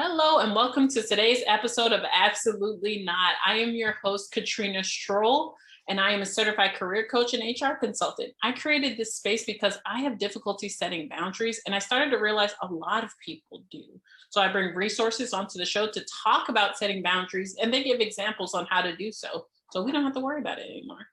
Hello and welcome to today's episode of Absolutely Not. I am your host, Katrina Stroll, and I am a certified career coach and HR consultant. I created this space because I have difficulty setting boundaries, and I started to realize a lot of people do. So I bring resources onto the show to talk about setting boundaries, and they give examples on how to do so we don't have to worry about it anymore.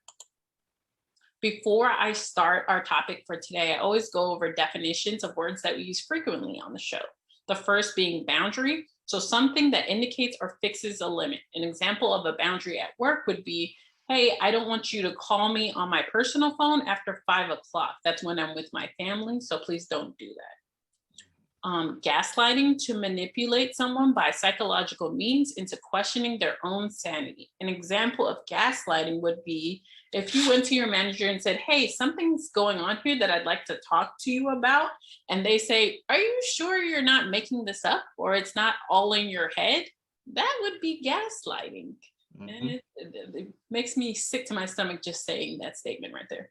Before I start our topic for today, I always go over definitions of words that we use frequently on the show. The first being boundary. So something that indicates or fixes a limit. An example of a boundary at work would be, hey, I don't want you to call me on my personal phone after 5 o'clock. That's when I'm with my family. So please don't do that. Gaslighting, to manipulate someone by psychological means into questioning their own sanity. An example of gaslighting would be if you went to your manager and said, hey, something's going on here that I'd like to talk to you about. And they say, are you sure you're not making this up or it's not all in your head? That would be gaslighting. Mm-hmm. And it makes me sick to my stomach just saying that statement right there.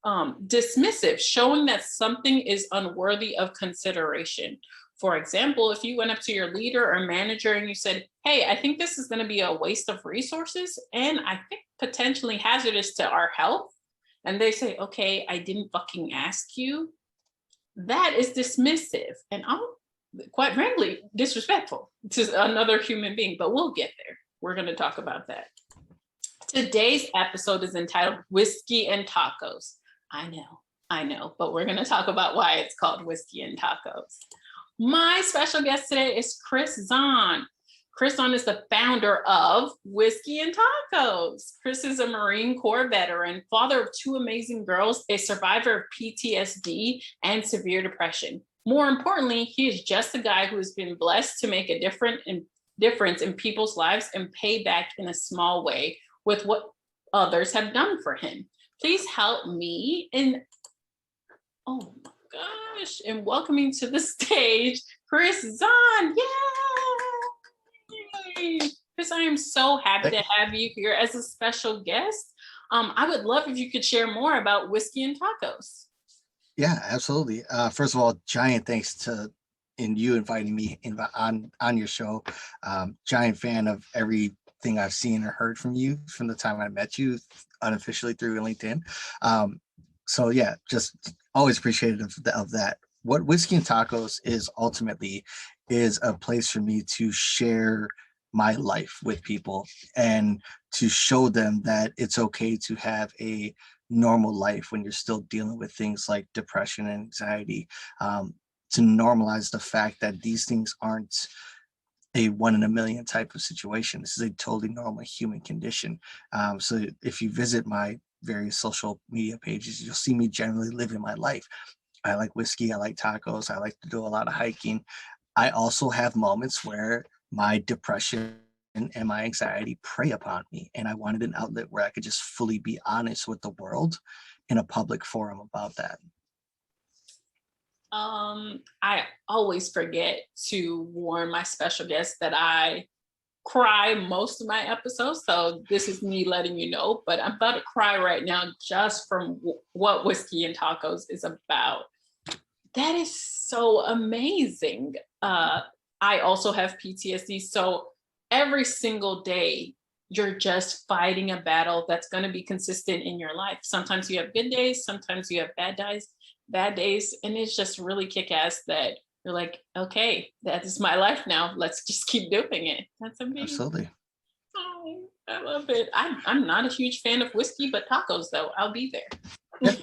Dismissive, showing that something is unworthy of consideration. For example, if you went up to your leader or manager and you said, hey, I think this is going to be a waste of resources and I think potentially hazardous to our health. And they say, okay, I didn't fucking ask you. That is dismissive and quite frankly, disrespectful to another human being, but we'll get there. We're going to talk about that. Today's episode is entitled Whiskey and Tacos. I know, but we're going to talk about why it's called Whiskey and Tacos. My special guest today is Chris Zahn. Chris Zahn is the founder of Whiskey and Tacos. Chris is a Marine Corps veteran, father of 2 amazing girls, a survivor of PTSD and severe depression. More importantly, he is just a guy who has been blessed to make a difference in people's lives and pay back in a small way with what others have done for him. Please help me in, oh my gosh, and welcoming to the stage, Chris Zahn. Yay! Chris, I am so happy to have you here as a special guest. I would love if you could share more about Whiskey and Tacos. Yeah, absolutely. First of all, giant thanks to you inviting me on your show. Giant fan of everything I've seen or heard from you from the time I met you unofficially through LinkedIn. So yeah, just always appreciative of that. What Whiskey and Tacos is ultimately is a place for me to share my life with people and to show them that it's okay to have a normal life when you're still dealing with things like depression and anxiety, to normalize the fact that these things aren't a 1 in a million type of situation. This is a totally normal human condition. So if you visit my various social media pages, you'll see me generally living my life. I like whiskey, I like tacos, I like to do a lot of hiking. I also have moments where my depression and my anxiety prey upon me, and I wanted an outlet where I could just fully be honest with the world in a public forum about that. I always forget to warn my special guests that I cry most of my episodes. So this is me letting you know, but I'm about to cry right now just from what Whiskey and Tacos is about. That is so amazing. I also have PTSD. So every single day, you're just fighting a battle that's going to be consistent in your life. Sometimes you have good days, sometimes you have bad days, and it's just really kick-ass that you're like, okay, that is my life now. Let's just keep doing it. That's amazing. Absolutely. Oh, I love it. I'm not a huge fan of whiskey, but tacos though, I'll be there. Yeah.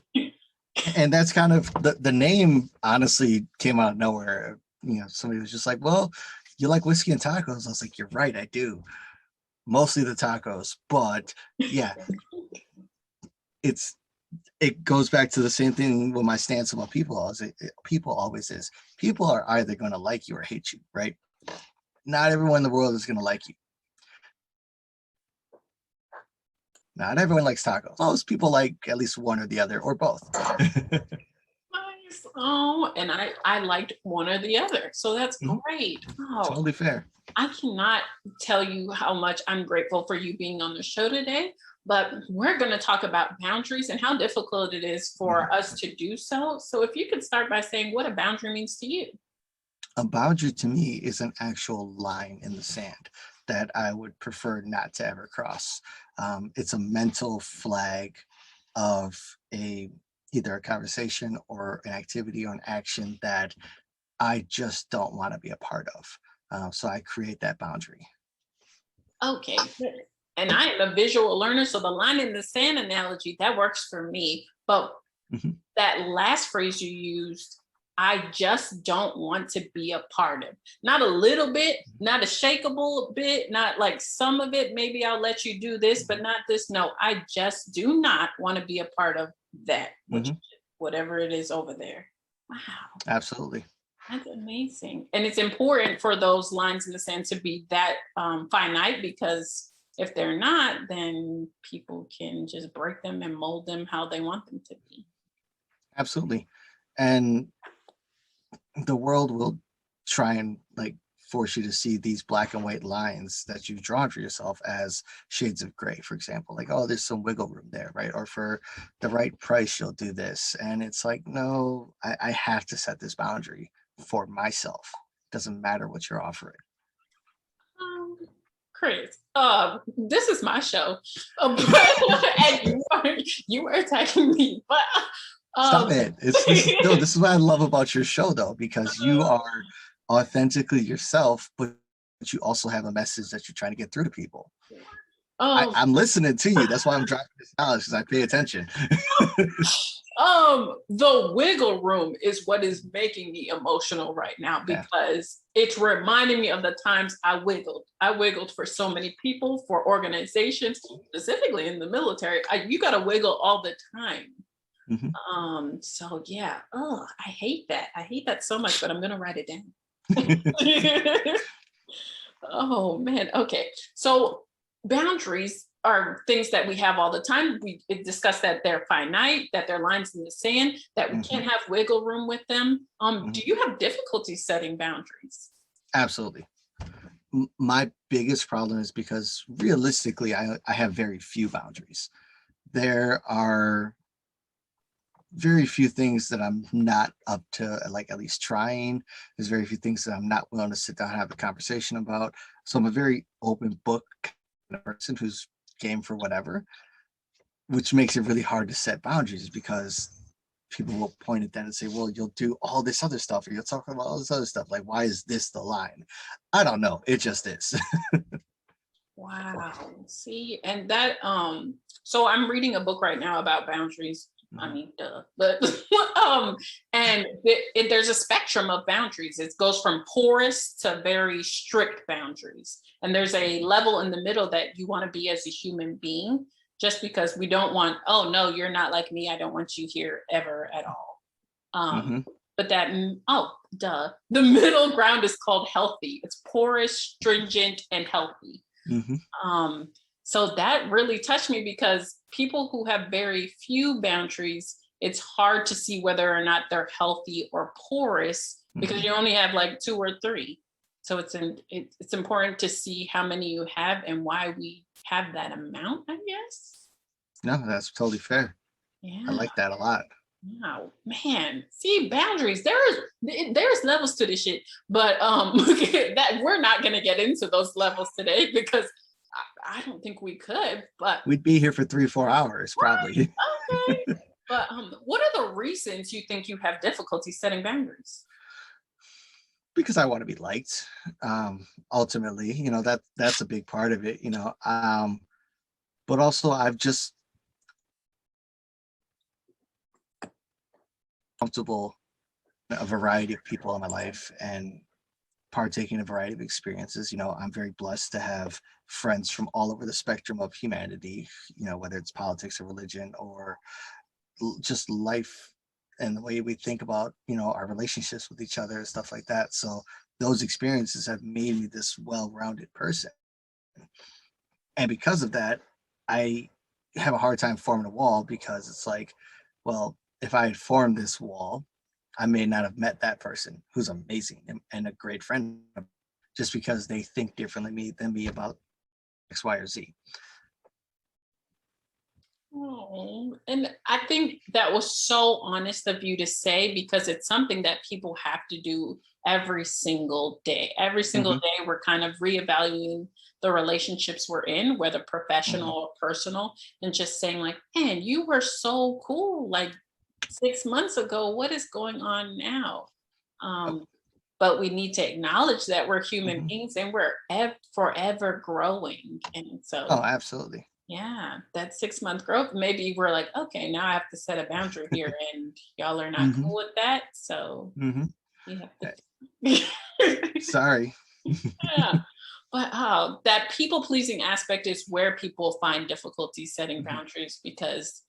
And that's kind of the name honestly came out of nowhere. You know, somebody was just like, well, you like whiskey and tacos? I was like, you're right, I do. Mostly the tacos, but yeah, it goes back to the same thing with my stance about people always is. People are either going to like you or hate you, right? Not everyone in the world is going to like you. Not everyone likes tacos. Most people like at least one or the other or both. Nice. Oh, and I liked one or the other. So that's great. Oh, totally fair. I cannot tell you how much I'm grateful for you being on the show today, but we're going to talk about boundaries and how difficult it is for us to do so. So if you could start by saying what a boundary means to you. A boundary to me is an actual line in the sand that I would prefer not to ever cross. It's a mental flag of a either a conversation or an activity or an action that I just don't want to be a part of. So I create that boundary. Okay, good. And I am a visual learner, so the line in the sand analogy that works for me. But Mhm. that last phrase you used, I just don't want to be a part of. Not a little bit, not a shakable bit, not like some of it. Maybe I'll let you do this, but not this. No, I just do not want to be a part of that, which Mhm. whatever it is over there. Wow. Absolutely. That's amazing. And it's important for those lines in the sand to be that finite, because if they're not, then people can just break them and mold them how they want them to be. Absolutely. And the world will try and like force you to see these black and white lines that you've drawn for yourself as shades of gray, for example, like, oh, there's some wiggle room there, right? Or for the right price you'll do this, and it's like, no, I have to set this boundary for myself. Doesn't matter what you're offering. Um, Chris, this is my show, and you were attacking me, but Stop um, it. It's this is no, this is what I love about your show though, because you are authentically yourself, but you also have a message that you're trying to get through to people. um, I'm listening to you. That's why I'm dropping this knowledge, because I pay attention. the wiggle room is what is making me emotional right now, Yeah. because it's reminding me of the times I wiggled. I wiggled for so many people, for organizations, specifically in the military. You got to wiggle all the time. Mhm. So yeah, oh, I hate that. I hate that so much, but I'm gonna write it down. Oh man. Okay. So boundaries are things that we have all the time. We discussed that they're finite, that they're lines in the sand, that we can't Mhm. have wiggle room with them. Do Mhm. you have difficulty setting boundaries? Absolutely. My biggest problem is because realistically, I have very few boundaries. There are very few things that I'm not up to, like at least trying. There's very few things that I'm not willing to sit down and have a conversation about. So I'm a very open book kind of person who's game for whatever, which makes it really hard to set boundaries because people will point at that and say, well, you'll do all this other stuff, or you'll talk about all this other stuff. Like, why is this the line? I don't know. It just is. Wow. See, and that so I'm reading a book right now about boundaries. I Mhm. mean, duh. But and there's a spectrum of boundaries. It goes from porous to very strict boundaries. And there's a level in the middle that you want to be as a human being, just because we don't want, oh no, you're not like me. I don't want you here ever at all. Um, Mhm. but that, oh, duh. The middle ground is called healthy. It's porous, stringent, and healthy. Mhm. Um, so that really touched me, because people who have very few boundaries, it's hard to see whether or not they're healthy or porous, because Mhm. you only have like two or three. So it's important to see how many you have and why we have that amount, I guess. No, that's totally fair. I Yeah. like that a lot. Wow, man. See, boundaries. There's levels to this shit, but that we're not gonna get into those levels today, because I don't think we could. But We'd be here for 3 or 4 hours probably. okay. But what are the reasons you think you have difficulty setting boundaries? Because I want to be liked. Ultimately, that's a big part of it. But also I've just comfortable a variety of people in my life and partaking in a variety of experiences. I'm very blessed to have friends from all over the spectrum of humanity, whether it's politics or religion or just life and the way we think about, our relationships with each other and stuff like that. So those experiences have made me this well-rounded person. And because of that, I have a hard time forming a wall, because it's like, well, if I had formed this wall, I may not have met that person who's amazing and a great friend, just because they think differently than me about X, Y, or Z. Oh, and I think that was so honest of you to say because it's something that people have to do every single day. Every single Hmm. day, we're kind of reevaluating the relationships we're in, whether Hmm. professional or personal, and just saying, like, man, you were so cool like 6 months ago. What is going on now? Yep. Um, but we need to acknowledge that we're human Hmm. beings and we're forever growing. And Oh, so absolutely. yeah, that 6 month growth, maybe we're like, okay, now I have to set a boundary here and y'all are not Hmm. cool with that. So Hmm. you have to Sorry. yeah. But that people pleasing aspect is where people find difficulty setting Hmm. boundaries because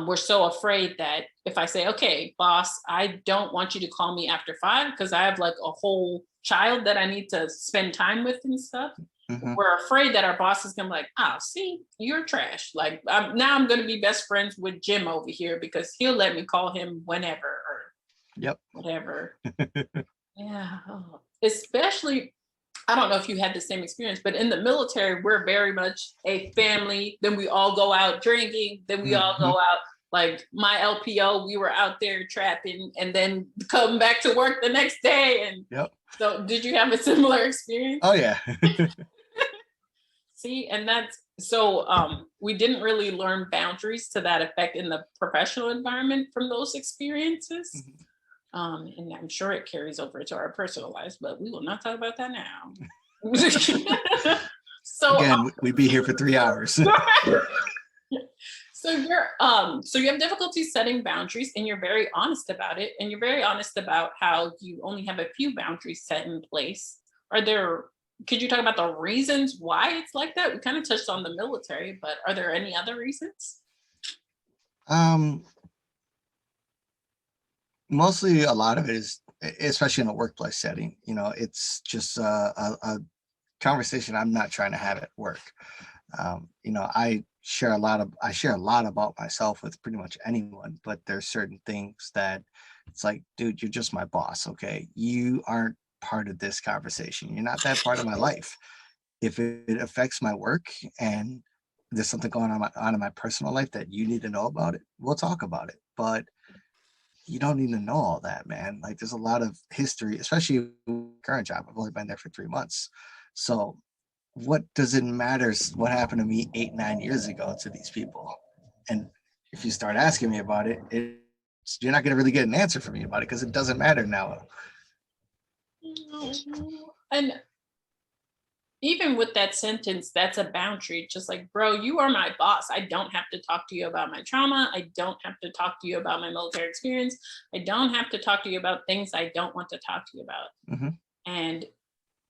we're so afraid that if I say, okay, boss, I don't want you to call me after 5 because I have like a whole child that I need to spend time with and stuff. Hmm. We're afraid that our boss is gonna be like, oh, see, you're trash. Like now I'm gonna be best friends with Jim over here because he'll let me call him whenever or Yep. whatever. Yeah. Oh. Especially, I don't know if you had the same experience, but in the military, we're very much a family. Then we all go out drinking. Then we all Hmm. go out. Like my LPO, we were out there trapping and then come back to work the next day. And Yep. so, did you have a similar experience? Oh yeah. See, and that's so we didn't really learn boundaries to that effect in the professional environment from those experiences. Mhm. And I'm sure it carries over to our personal lives, but we will not talk about that now. so Again, we'd be here for 3 hours. so you have difficulty setting boundaries and you're very honest about it and you're very honest about how you only have a few boundaries set in place. Are there Could you talk about the reasons why it's like that? We kind of touched on the military, but are there any other reasons? um, Mostly a lot of it is, especially in a workplace setting, it's just a conversation I'm not trying to have at work. I share a lot about myself with pretty much anyone, but there's certain things that it's like, dude, you're just my boss. Okay. You aren't part of this conversation. You're not that part of my life. If it affects my work and there's something going on in my personal life that you need to know about it, we'll talk about it. But you don't need to know all that, man. Like there's a lot of history, especially with my current job. I've only been there for 3 months. So what does it matter what happened to me 8, 9 years ago to these people? And if you start asking me about it, you're not going to really get an answer from me about it because it doesn't matter now. And even with that sentence, that's a boundary. Just like, bro, you are my boss. I don't have to talk to you about my trauma. I don't have to talk to you about my military experience. I don't have to talk to you about things I don't want to talk to you about. Hmm. And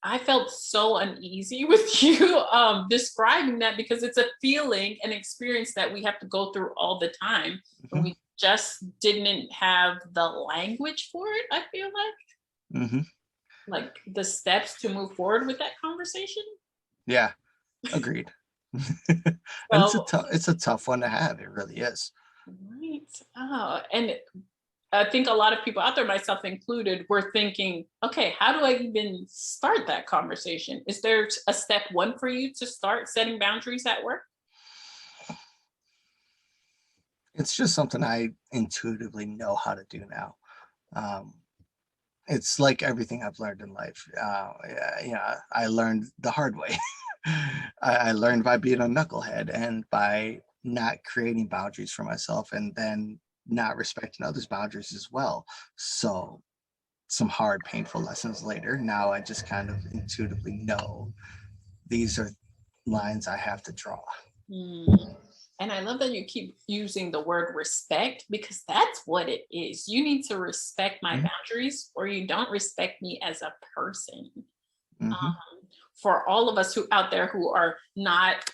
I felt so uneasy with you describing that because it's a feeling and experience that we have to go through all the time. And Hmm. we just didn't have the language for it, I feel Hmm. like the steps to move forward with that conversation. Yeah, agreed. And So, it's a tough one to have. It really is. right. Oh, and I think a lot of people out there, myself included, were thinking, okay, how do I even start that conversation? Is there a step one for you to start setting boundaries at work? It's just something I intuitively know how to do now. Um, it's like everything I've learned in life. I learned the hard way. I learned by being a knucklehead and by not creating boundaries for myself and then not respecting others' boundaries as well. So, some hard, painful lessons later. Now I just kind of intuitively know these are lines I have to draw. Hmm. And I love that you keep using the word respect because that's what it is. You need to respect my Hmm. boundaries or you don't respect me as a person. Hmm. For all of us who out there who are not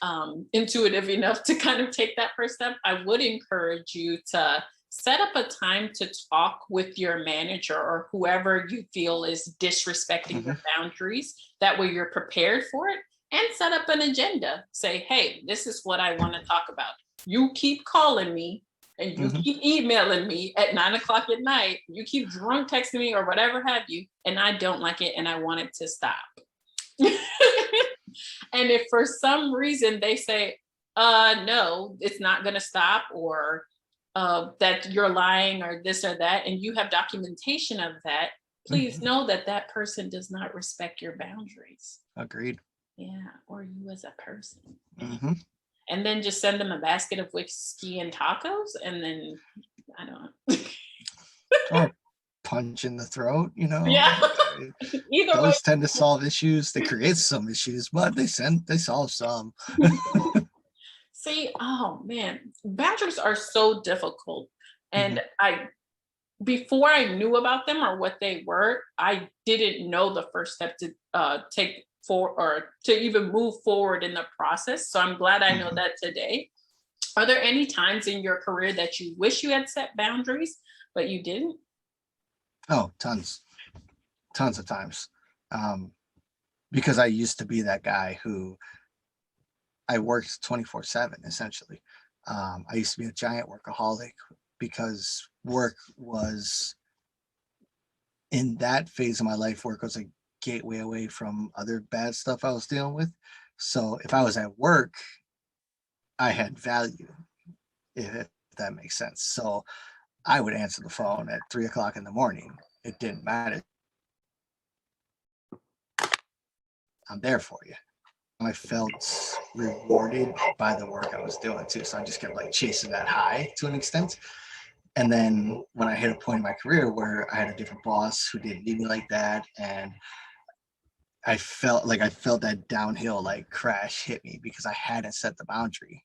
intuitive enough to kind of take that first step, I would encourage you to set up a time to talk with your manager or whoever you feel is disrespecting Hmm. your boundaries. That way you're prepared for it and set up an agenda. Say, hey, this is what I want to talk about. You keep calling me and you Hmm. keep emailing me at 9 o'clock at night. You keep drunk texting me or whatever have you. And I don't like it and I want it to stop. And if for some reason they say, no, it's not going to stop, or that you're lying, or this or that, and you have documentation of that, please Mhm. know that that person does not respect your boundaries. Agreed. Yeah, or you as a person. Hmm. And then just send them a basket of whiskey and tacos, and then I don't. Or punch in the throat, Yeah. eh, Either way. those tend to solve issues. They create some issues, but they solve some. See, oh man, boundaries are so difficult. And Mhm. I before I knew about them or what they were, I didn't know the first step to take for or to even move forward in the process. So I'm glad I know Mhm. that today. Are there any times in your career that you wish you had set boundaries, but you didn't? Oh, tons of times. Um, because I used to be that guy who I worked 24/7 essentially. I used to be a giant workaholic because work was in that phase of my life, work was a gateway away from other bad stuff I was dealing with. So if I was at work, I had value, if that makes sense. So I would answer the phone at 3 o'clock in the morning. It didn't matter. I'm there for you. I felt rewarded by the work I was doing too. So I just kept like chasing that high to an extent. And then when I hit a point in my career where I had a different boss who didn't need me like that, and I felt that downhill like crash hit me because I hadn't set the boundary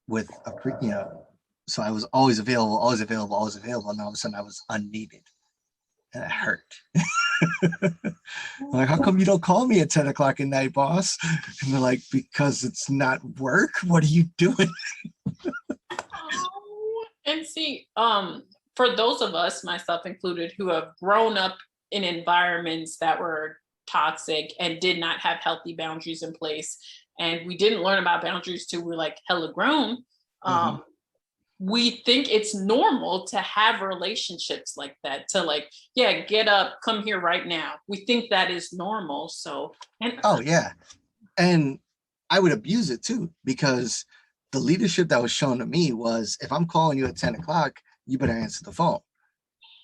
with so I was always available, always available, always available, and all of a sudden I was unneeded, and it hurt. I'm like, how come you don't call me at 10 o'clock at night, boss? And they're like, because it's not work. What are you doing? Oh, and see, for those of us, myself included, who have grown up in environments that were toxic and did not have healthy boundaries in place, and we didn't learn about boundaries till we were like hella grown. Mm-hmm. We think it's normal to have relationships like that, to like, yeah, get up, come here right now. We think that is normal. So, and Oh yeah, and I would abuse it too because the leadership that was shown to me was if I'm calling you at 10 o'clock, you better answer the phone,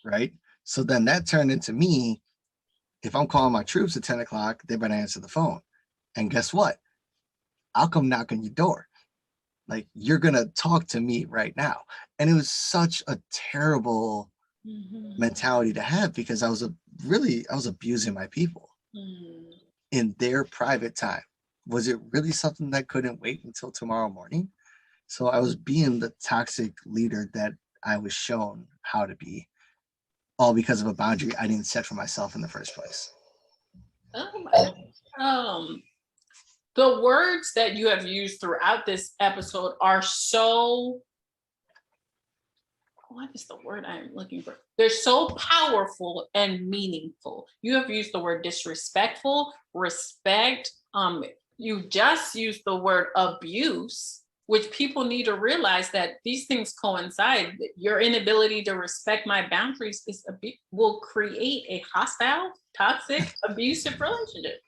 right? So then that turned into me. If I'm calling my troops at 10 o'clock, they better answer the phone. And guess what? I'll come knock on your door. Like, you're going to talk to me right now. And it was such a terrible Mhm. mentality to have because I was abusing my people Mm. in their private time. Was it really something that couldn't wait until tomorrow morning? So I was being the toxic leader that I was shown how to be, all because of a boundary I didn't set for myself in the first place. Oh my God. The words that you have used throughout this episode are so, what is the word I'm looking for? They're so powerful and meaningful. You have used the word disrespectful, respect. You just used the word abuse, which people need to realize that these things coincide. Your inability to respect my boundaries will create a hostile, toxic, abusive relationship.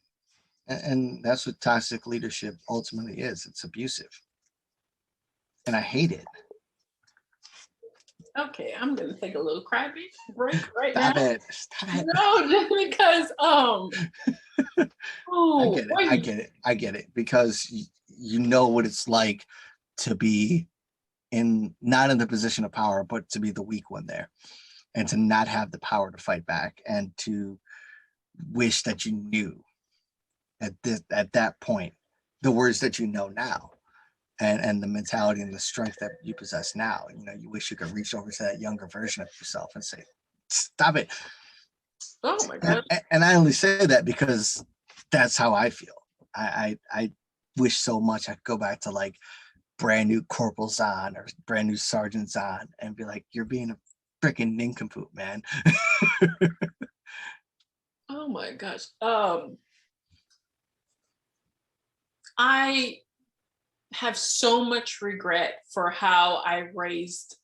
And that's what toxic leadership ultimately is. It's abusive. And I hate it. Okay, I'm gonna take a little cry break right now. Stop it. Stop. No, just because I oh get it. I wait. get it. I get it. Because you know what it's like to be in not in the position of power, but to be the weak one there and to not have the power to fight back and to wish that you knew at that point the words that you know now and the mentality and the strength that you possess now. You wish you could reach over to that younger version of yourself and say, stop it. Oh my And, god. and I only say that because that's how I feel. I wish so much I could go back to like brand new Corporal Zahn or brand new Sergeant Zahn and be like, you're being a freaking nincompoop, man. Oh my gosh. I have so much regret for how I raised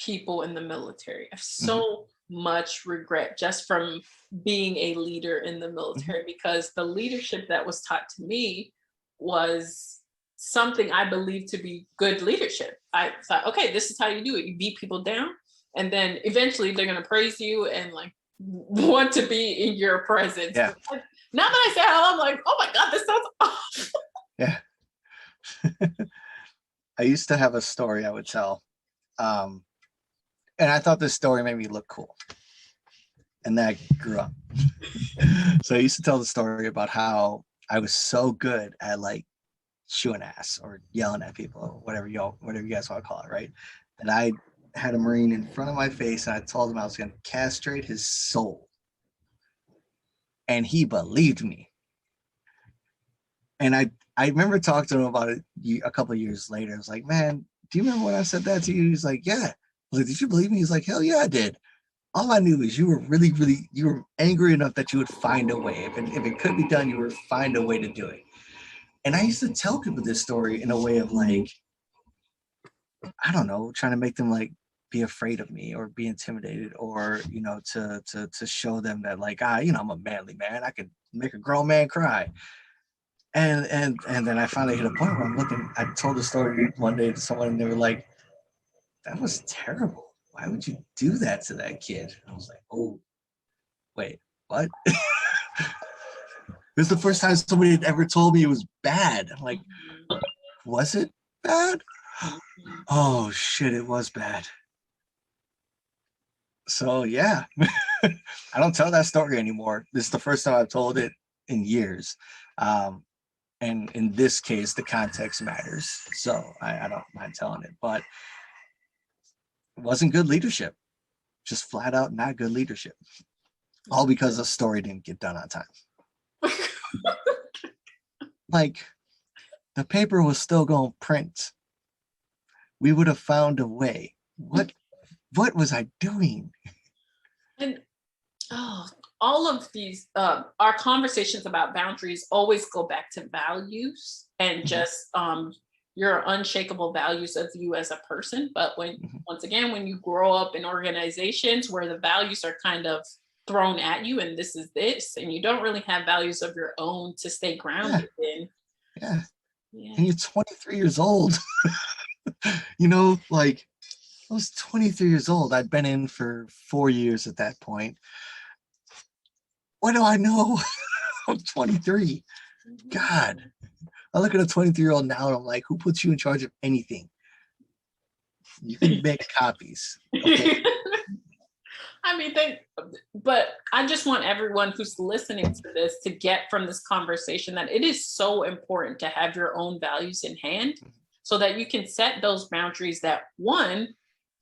people in the military. I have Mhm, so much regret just from being a leader in the mhm, military, because the leadership that was taught to me was something I believe to be good leadership. I thought, okay, this is how you do it. You beat people down, and then eventually they're gonna praise you and like want to be in your presence. Yeah. But now that I say it out loud, I'm like, oh my God, this sounds awful. Yeah. I used to have a story I would tell. And I thought this story made me look cool. And then I grew up. So I used to tell the story about how I was so good at like chewing ass or yelling at people, or whatever you guys want to call it, right? And I had a Marine in front of my face and I told him I was going to castrate his soul. And he believed me. And I remember talking to him about it a couple of years later. I was like, man, do you remember when I said that to you? He's like, yeah. I was like, did you believe me? He's like, hell yeah, I did. All I knew is you were you were angry enough that you would find a way. If it could be done, you would find a way to do it. And I used to tell people this story in a way of like, I don't know, trying to make them like be afraid of me or be intimidated, or, you know, to show them that like, you know, I'm a manly man. I could make a grown man cry. And then I finally hit a point where I told the story one day to someone and they were like, that was terrible. Why would you do that to that kid? I was like, oh, wait, what? It was the first time somebody had ever told me it was bad. I'm like, was it bad? Oh shit, it was bad. So yeah, I don't tell that story anymore. This is the first time I've told it in years. And in this case, the context matters. So I don't mind telling it, but it wasn't good leadership. Just flat out not good leadership. All because the story didn't get done on time. Like, the paper was still going to print. We would have found a way. What was I doing? And all of these, our conversations about boundaries always go back to values and just your unshakable values of you as a person. But once again, when you grow up in organizations where the values are kind of thrown at you, and this is this, and you don't really have values of your own to stay grounded in. Yeah. And you're 23 years old. You know, like, I was 23 years old. I'd been in for 4 years at that point. What do I know? I'm 23. God. I look at a 23-year-old now and I'm like, who puts you in charge of anything? You can make copies. Okay? I mean, but I just want everyone who's listening to this to get from this conversation that it is so important to have your own values in hand so that you can set those boundaries that, one,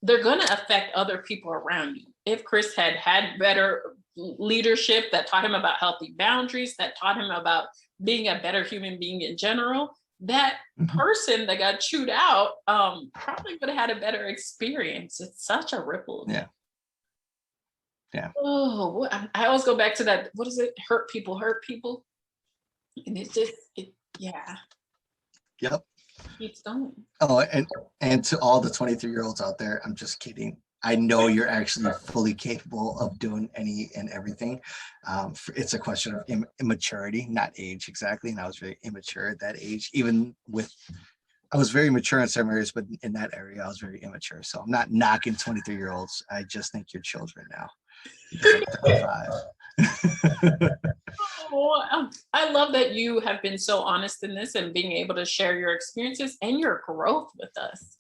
they're going to affect other people around you. If Chris had better leadership that taught him about healthy boundaries, that taught him about being a better human being in general, that person that got chewed out probably would have had a better experience. It's such a ripple. Yeah. Oh, I always go back to that. What is it? Hurt people. And it's just, yeah. Yep. Keeps going. Oh, and to all the 23-year-olds out there, I'm just kidding. I know you're actually fully capable of doing any and everything. It's a question of immaturity, not age exactly. And I was very immature at that age, I was very mature in some areas, but in that area, I was very immature. So I'm not knocking 23-year-olds. I just think you're children now. Because I'm 35. Oh, I love that you have been so honest in this and being able to share your experiences and your growth with us.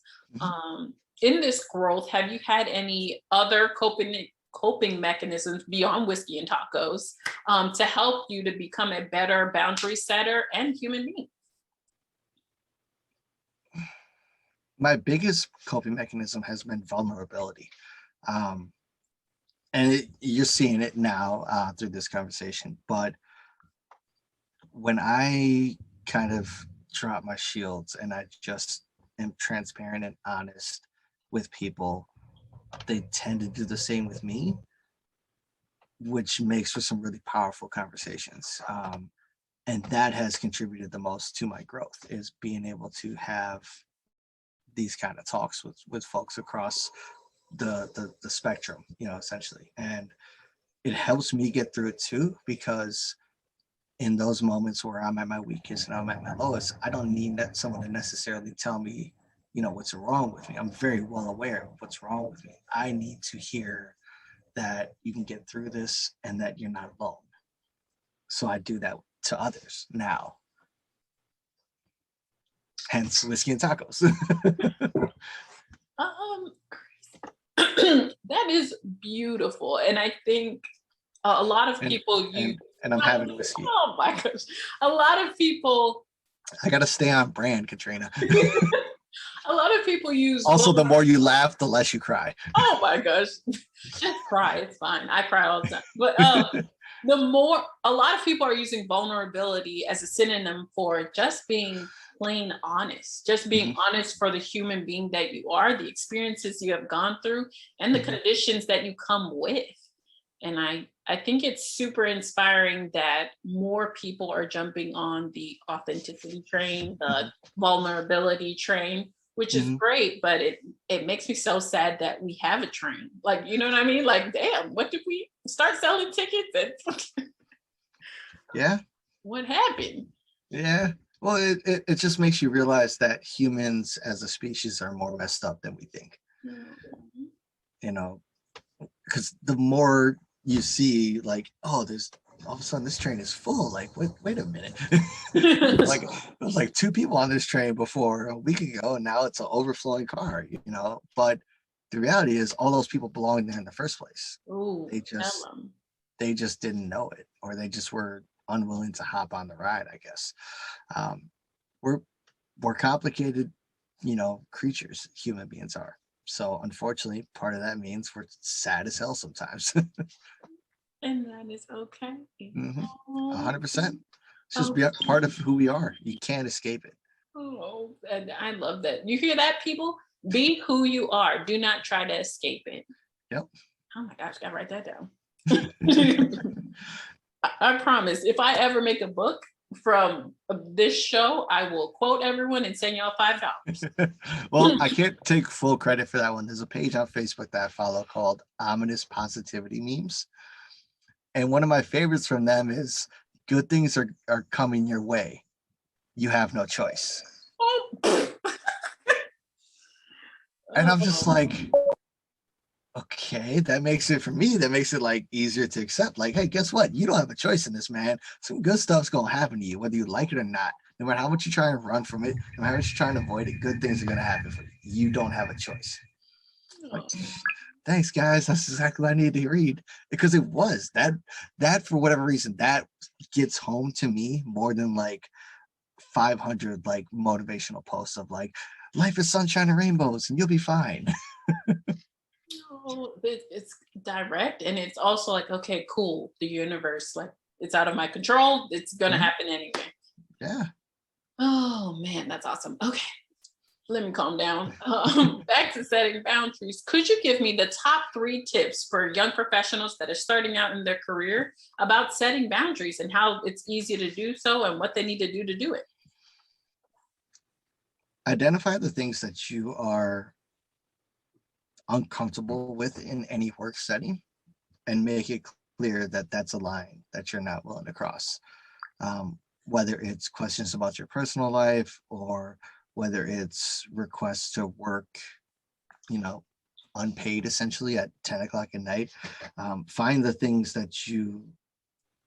In this growth, have you had any other coping mechanisms beyond whiskey and tacos to help you to become a better boundary setter and human being? My biggest coping mechanism has been vulnerability. And you're seeing it now through this conversation. But when I kind of drop my shields and I just am transparent and honest with people, they tend to do the same with me, which makes for some really powerful conversations. And that has contributed the most to my growth, is being able to have these kind of talks with folks across the spectrum, you know, essentially. And it helps me get through it too, because in those moments where I'm at my weakest and I'm at my lowest, I don't need that someone to necessarily tell me, what's wrong with me. I'm very well aware of what's wrong with me. I need to hear that you can get through this and that you're not alone. So I do that to others now. Hence whiskey and tacos. Um, that is beautiful, and I think a lot of people use. And I'm having whiskey. Oh my gosh, a lot of people. I gotta stay on brand, Katrina. A lot of people use. Also, the more you laugh, the less you cry. Oh my gosh, just cry. It's fine. I cry all the time. But a lot of people are using vulnerability as a synonym for just being plain honest, just being honest for the human being that you are, the experiences you have gone through, and the conditions that you come with. And I think it's super inspiring that more people are jumping on the authenticity train, the vulnerability train, which is great, but it makes me so sad that we have a train. Like, you know what I mean? Like, damn, what did we start selling tickets and Yeah. what happened? Yeah. Well, it just makes you realize that humans as a species are more messed up than we think. Because the more you see, like, oh, there's all of a sudden this train is full. Like, wait a minute. Like, there was like 2 people on this train before a week ago, and now it's an overflowing car, But the reality is all those people belonged there in the first place. Ooh, they just didn't know it, or they just were unwilling to hop on the ride, I guess. We're complicated, creatures, human beings are. So unfortunately, part of that means we're sad as hell sometimes. And that is okay. 100%. It's just part of who we are. You can't escape it. Oh, and I love that. You hear that, people? Be who you are. Do not try to escape it. Yep. Oh my gosh, gotta write that down. I promise, if I ever make a book from this show, I will quote everyone and send y'all $5. Well, I can't take full credit for that one. There's a page on Facebook that I follow called Ominous Positivity Memes. And one of my favorites from them is, good things are coming your way. You have no choice. And I'm just like, okay, that makes it, for me, that makes it like easier to accept. Like, hey, guess what? You don't have a choice in this, man. Some good stuff's going to happen to you, whether you like it or not. No matter how much you try and run from it, no matter how much you're trying to avoid it, good things are going to happen for you. You don't have a choice. Like, thanks, guys. That's exactly what I needed to read, because it was that for whatever reason, that gets home to me more than like 500 like motivational posts of like, life is sunshine and rainbows and you'll be fine. No, it's direct, and it's also like, okay, cool. The universe, like, it's out of my control. It's gonna happen anyway. Yeah. Oh man, that's awesome. Okay, let me calm down. Back to setting boundaries. Could you give me the top 3 tips for young professionals that are starting out in their career about setting boundaries and how it's easy to do so and what they need to do it? Identify the things that you are uncomfortable with in any work setting and make it clear that that's a line that you're not willing to cross. Whether it's questions about your personal life, or whether it's requests to work, unpaid essentially at 10 o'clock at night. Find the things that you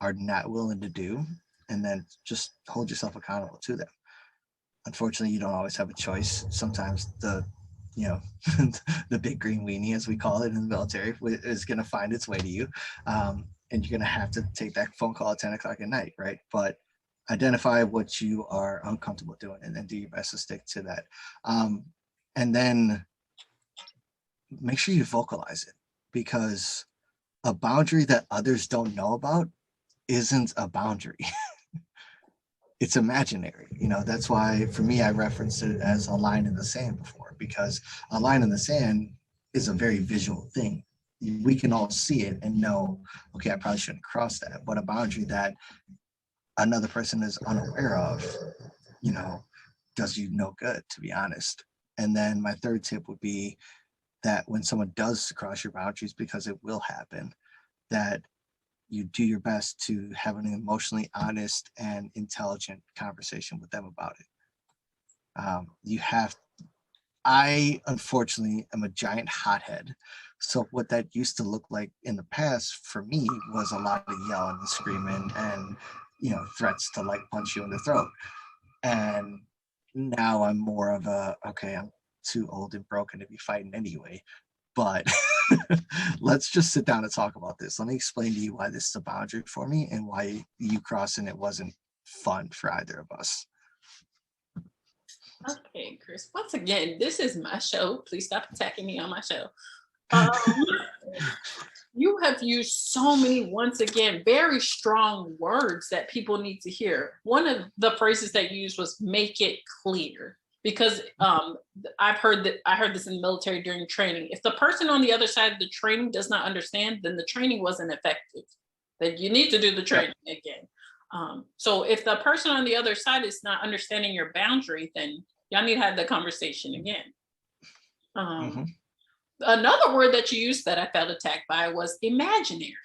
are not willing to do, and then just hold yourself accountable to them. Unfortunately, you don't always have a choice. Sometimes the big green weenie, as we call it in the military, is going to find its way to you, and you're going to have to take that phone call at 10 o'clock at night, right? But identify what you are uncomfortable doing, and then do your best to stick to that. And then make sure you vocalize it, because a boundary that others don't know about isn't a boundary. It's imaginary. That's why for me, I referenced it as a line in the sand before, because a line in the sand is a very visual thing. We can all see it and know, okay, I probably shouldn't cross that. But a boundary that another person is unaware of, does you no good, to be honest. And then my third tip would be that when someone does cross your boundaries, because it will happen, that you do your best to have an emotionally honest and intelligent conversation with them about it. I unfortunately am a giant hothead. So what that used to look like in the past for me was a lot of yelling and screaming and, threats to like punch you in the throat. And now I'm more of a, okay, I'm too old and broken to be fighting anyway, but let's just sit down and talk about this. Let me explain to you why this is a boundary for me and why you crossing it wasn't fun for either of us. Okay, Chris. Once again, this is my show. Please stop attacking me on my show. Um, you have used so many, once again, very strong words that people need to hear. One of the phrases that you used was "make it clear," because I heard this in the military during training. If the person on the other side of the training does not understand, then the training wasn't effective. That you need to do the training again. So if the person on the other side is not understanding your boundary, then y'all need to have the conversation again. Another word that you used that I felt attacked by was imaginary.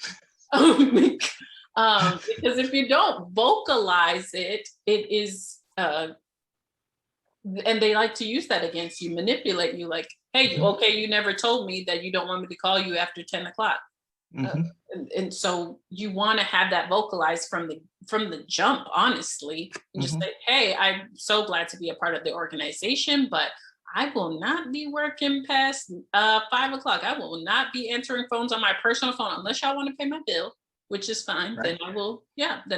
Because if you don't vocalize it, it is, and they like to use that against you, manipulate you like, hey, okay, you never told me that you don't want me to call you after 10 o'clock. And so you want to have that vocalized from the jump, honestly. Just say, hey, I'm so glad to be a part of the organization, but I will not be working past 5 o'clock. I will not be answering phones on my personal phone unless y'all want to pay my bill, which is fine. Right. Then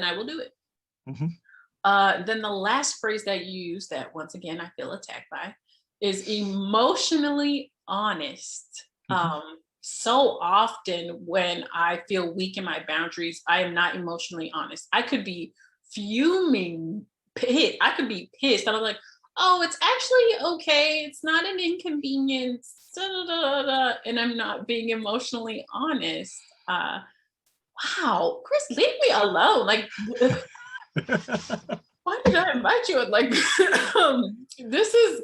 I will do it. Then the last phrase that you use that once again I feel attacked by is emotionally honest. So often when I feel weak in my boundaries, I am not emotionally honest. I could be fuming, I could be pissed. And I'm like, oh, it's actually okay. It's not an inconvenience. And I'm not being emotionally honest. Wow, Chris, leave me alone. Like, why did I invite you? Like, this is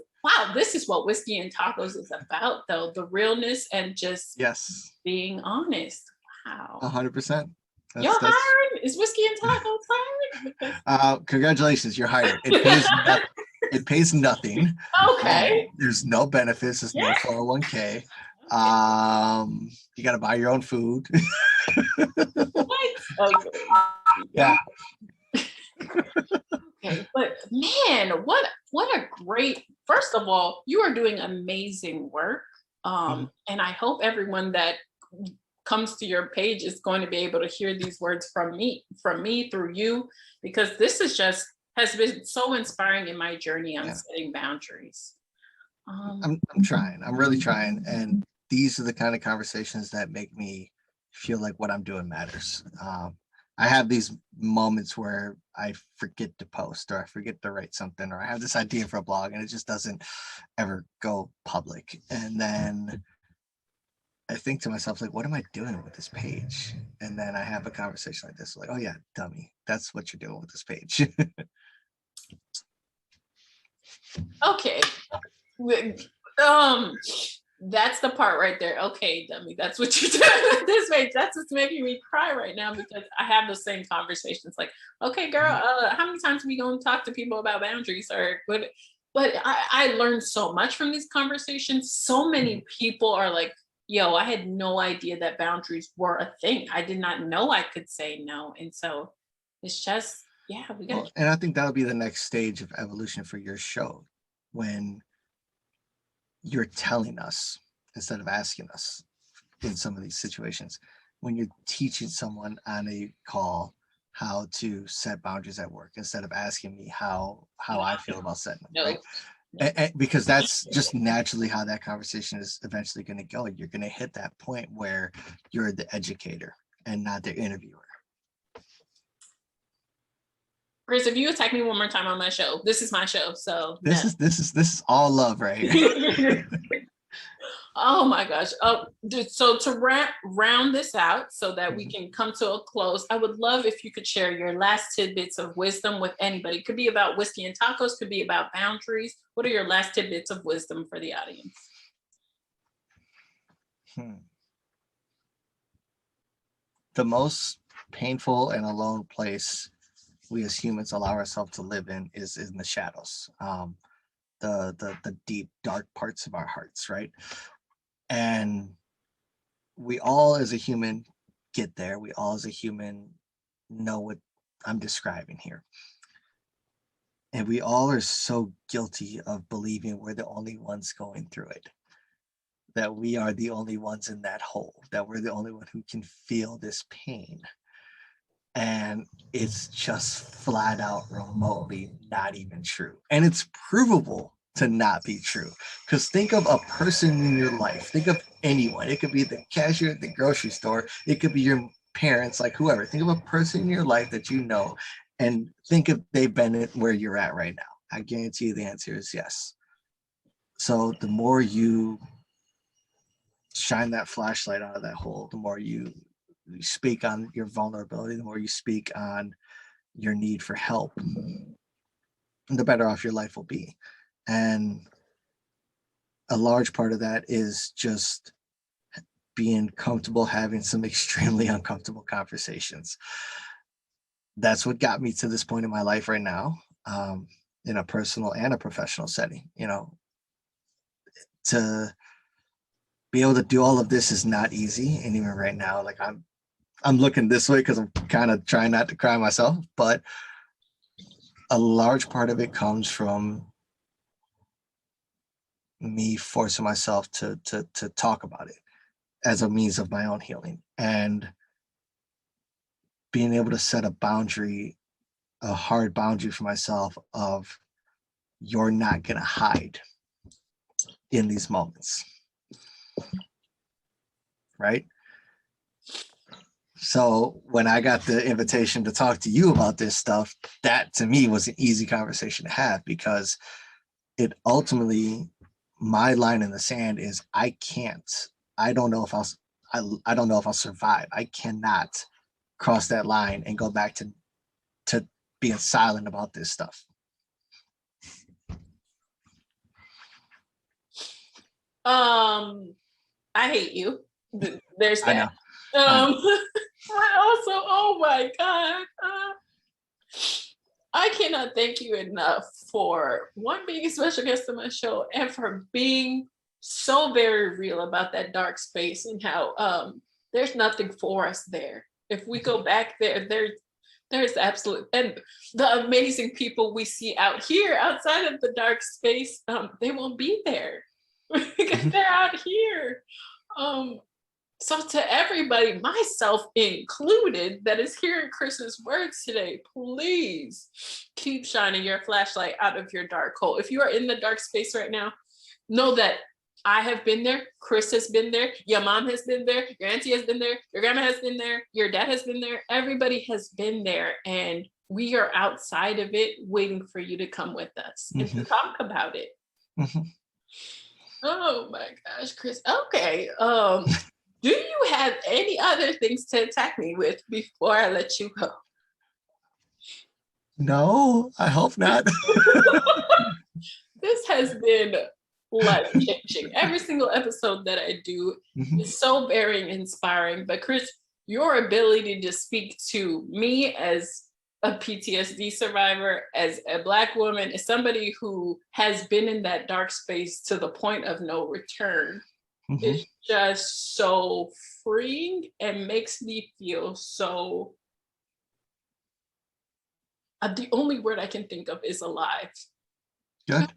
what Whiskey and Tacos is about, though. The realness and just being honest. Wow. 100%. You're hiring? Is Whiskey and Tacos hiring? Congratulations, you're hired. It pays nothing. Okay. There's no benefits. There's no 401k. You got to buy your own food. What? Okay. Yeah. Okay, but man, what a great, first of all, you are doing amazing work. And I hope everyone that comes to your page is going to be able to hear these words from me through you, because this has been so inspiring in my journey on setting boundaries. I'm trying. I'm really trying. And these are the kind of conversations that make me feel like what I'm doing matters. I have these moments where I forget to post or I forget to write something, or I have this idea for a blog and it just doesn't ever go public. And then I think to myself, like, what am I doing with this page? And then I have a conversation like this, like, oh yeah, dummy, that's what you're doing with this page. Okay. That's the part right there. Okay, dummy, that's what you're doing with this page. That's what's making me cry right now, because I have the same conversations. Like, okay, girl, how many times are we going to talk to people about boundaries? But I learned so much from these conversations. So many people are like, yo, I had no idea that boundaries were a thing. I did not know I could say no. And so it's just, we got. And I think that'll be the next stage of evolution for your show, when you're telling us instead of asking us in some of these situations, when you're teaching someone on a call how to set boundaries at work instead of asking me how I feel about setting them, right? And because that's just naturally how that conversation is eventually going to go. You're going to hit that point where you're the educator and not the interviewer. Chris, if you attack me one more time on my show, this is my show. So this is all love right here. Oh my gosh. So to round this out so that we can come to a close, I would love if you could share your last tidbits of wisdom with anybody. It could be about Whiskey and Tacos, could be about boundaries. What are your last tidbits of wisdom for the audience? The most painful and alone place we as humans allow ourselves to live in is in the shadows, the deep, dark parts of our hearts, right? And we all as a human get there. We all as a human know what I'm describing here. And we all are so guilty of believing we're the only ones going through it, that we are the only ones in that hole, that we're the only one who can feel this pain. And it's just flat out remotely not even true. And it's provable to not be true. Because think of a person in your life, think of anyone. It could be the cashier at the grocery store, it could be your parents, like whoever. Think of a person in your life that you know, and think if they've been where you're at right now. I guarantee you the answer is yes. So the more you shine that flashlight out of that hole, the more you speak on your vulnerability, the more you speak on your need for help, the better off your life will be. And a large part of that is just being comfortable having some extremely uncomfortable conversations. That's what got me to this point in my life right now, in a personal and a professional setting. You know, to be able to do all of this is not easy. And even right now, like I'm looking this way because I'm kind of trying not to cry myself, but a large part of it comes from me forcing myself to talk about it as a means of my own healing, and being able to set a boundary, a hard boundary for myself of you're not going to hide in these moments. Right? So when I got the invitation to talk to you about this stuff, that to me was an easy conversation to have, because it ultimately, my line in the sand is I don't know if I'll survive. I cannot cross that line and go back to being silent about this stuff. I hate you. There's that. I know. I also, oh my God. I cannot thank you enough for one, being a special guest on my show, and for being so very real about that dark space and how there's nothing for us there. If we go back there, there's absolute, and the amazing people we see out here outside of the dark space, they won't be there because they're out here. So to everybody, myself included, that is hearing Chris's words today, please keep shining your flashlight out of your dark hole. If you are in the dark space right now, know that I have been there, Chris has been there, your mom has been there, your auntie has been there, your grandma has been there, your dad has been there, everybody has been there, and we are outside of it waiting for you to come with us and to talk about it. Oh my gosh, Chris. Okay. Do you have any other things to attack me with before I let you go? No, I hope not. This has been life-changing. Every single episode that I do is so very inspiring. But Chris, your ability to speak to me as a PTSD survivor, as a Black woman, as somebody who has been in that dark space to the point of no return, is just so freeing and makes me feel so, the only word I can think of is alive. Good.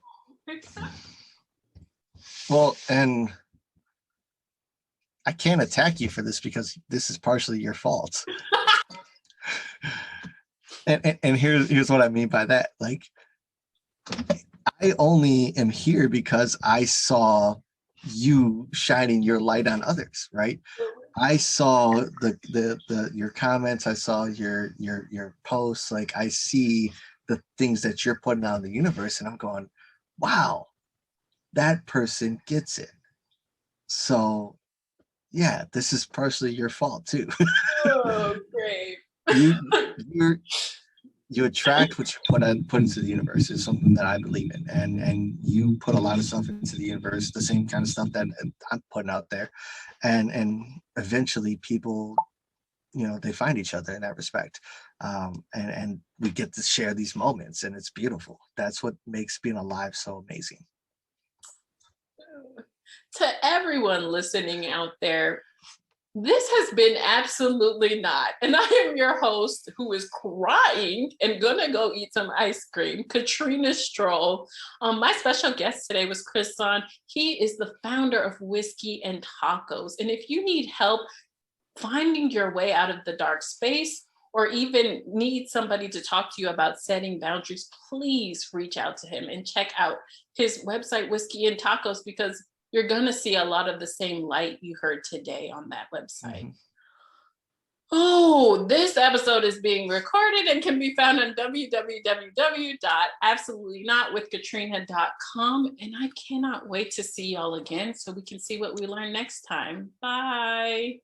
Well, and I can't attack you for this because this is partially your fault. and here's what I mean by that. Like, I only am here because I saw you shining your light on others, right? I saw your comments, I saw your posts, like I see the things that you're putting out in the universe, and I'm going, wow, that person gets it. So yeah, this is partially your fault too. Oh, great. You attract what you put into the universe is something that I believe in, and you put a lot of stuff into the universe, the same kind of stuff that I'm putting out there, and eventually people they find each other in that respect. And we get to share these moments, and it's beautiful. That's what makes being alive so amazing. To everyone listening out there, this has been Absolutely Not. And I am your host who is crying and gonna go eat some ice cream, Katrina Stroll. My special guest today was Chris Zahn. He is the founder of Whiskey and Tacos. And if you need help finding your way out of the dark space, or even need somebody to talk to you about setting boundaries, please reach out to him and check out his website, Whiskey and Tacos, because you're going to see a lot of the same light you heard today on that website. Mm-hmm. Oh, this episode is being recorded and can be found on www.absolutelynotwithkatrina.com. And I cannot wait to see y'all again so we can see what we learn next time. Bye.